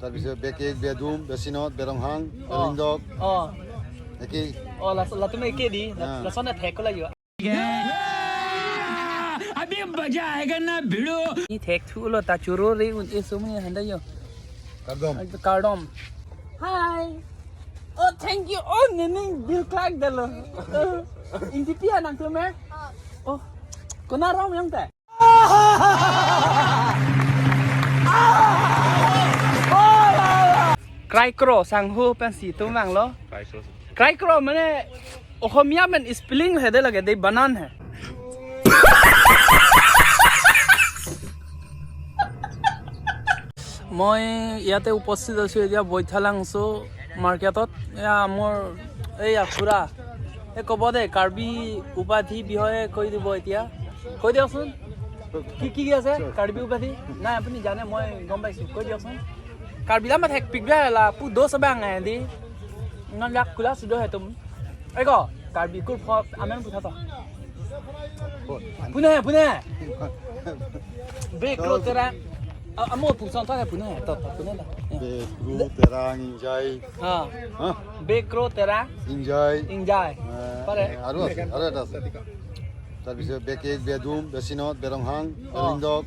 তাৰপিছত বেকেক বেডুম বেচিনত বেৰংহাং বেলিন্দক একেই là tôi mấy kia đi là sau này thẹt có là gì ạ अभी मजा आएगा ना भिड़ो ये थेक थू लो ता चुरो रे उन ये सुम ने हंदा यो कार्डम हाय oh thank you oh nening bill clark dalo inti pia nang tu me oh kona rom yang ta cry cro sang ho pen si tu mang lo cry cro mane অসমীয়া में स्पेलिंग है दे लगे दे बनान है মই ইয়াতে উপস্থিত আছো এতিয়া বৈঠালাংছো মাৰ্কেটত এয়া মোৰ এই খুৰা এই ক'ব দে কাৰ্বি উপাধি বিষয়ে কৈ দিব এতিয়া কৈ দিয়কচোন কি আছে কাৰ্বি উপাধি নাই আপুনি জানে মই গম পাইছোঁ কৈ দিয়কচোন কাৰ্বিলা মাত হেক পিকবা লা পু দোস বাং দি ngon yak kula sudah ya tum ai ko karbi kur pho amen putha to pune be kro tera amo pu son ta pune to pune la be kro tera injai ha be kro tera injai pare aru eta আছে তাৰপিছত বেকেক বেডুম বেচিনত বেৰংহাং বেলিন্দক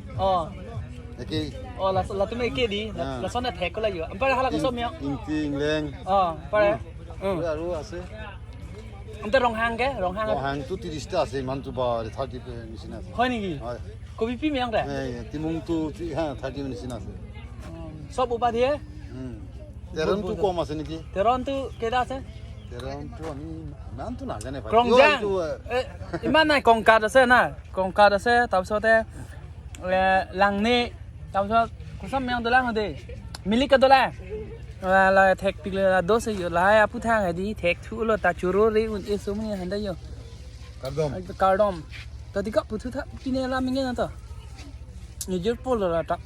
একেই la tu me ke di la son na thek ko la yo pare hala ko som yo Engti Engleng pare আৰু আছে অন্তে ৰংহাং ৰংহাংটো 30টা আছে ইমানটো বা 30 নিচিনা আছে হয় নেকি হয় কবি পি মেং দে তিমুংটো 30 নিচিনা আছে সব উপাধিয়ে তেৰণটো কম আছে নেকি তেৰণটো কেইটা আছে তেৰণটো আমি নামটো নাজানে ভাই ক্ৰংজাং ইমান নাই কংকাত আছে না কংকাত আছে তাৰপিছতে লাংনে তাৰপিছত কুসম মেং দলা হদে মিলি কা দলা là thẹt bị là đốt xây dựng lại áp thang này đi thẹt thu là ta churu ri un isu mình hành đây yo cardom ta đi cấp thu tháp pin này làm mình nghe nè nhiều chút pol là ta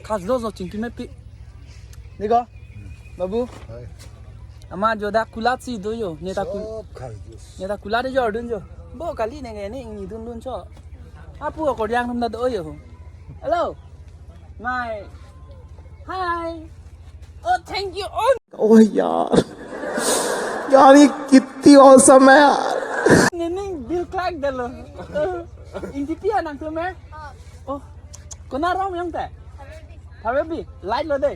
khát đốt rồi chính mấy pi đi co babu ama jo da kulat si do yo ne ta kulat de jo dun jo bo kali này này ni dun dun cho apu ko yang thum da do yo hello my hi oh thank you ओह यार ये कितनी awesome है यार nening bill clark dalo inti pia nang tu me oh kona rom yang ta habibi light lo de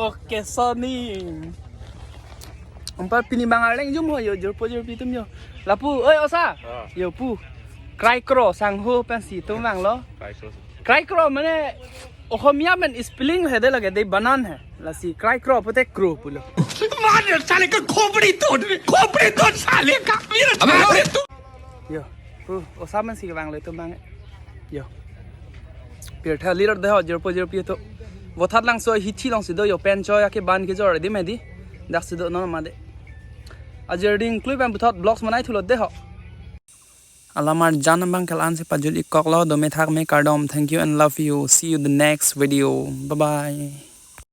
okay sony umpa pini bangal leng jum ho yo jor pi tum yo lapu oi osa yo pu cry cro sang ho pen si tu mang lo cry cro mane অসমীয়া में spelling है दे लगे दे बनान है लसी cry crow पते crow पुलो मार साले का खोपड़ी तोड़ साले का मेरा अबे तू यो पु ओसा में सी वांग ले तो मांग यो पेठा लीडर दे हो जर पि तो वो थात लांग सो हिची लांग सिदो यो पेन चो या के बान के जर दे मेदी दाख सिदो न मा दे अजरडिंग क्लिप एम बुथत ब्लॉग्स मनाई थुलो दे हो Alamar Janambang Kalan se pajuli koklo do me thak me kardom. Thank you and love you. See you the next video. Bye bye.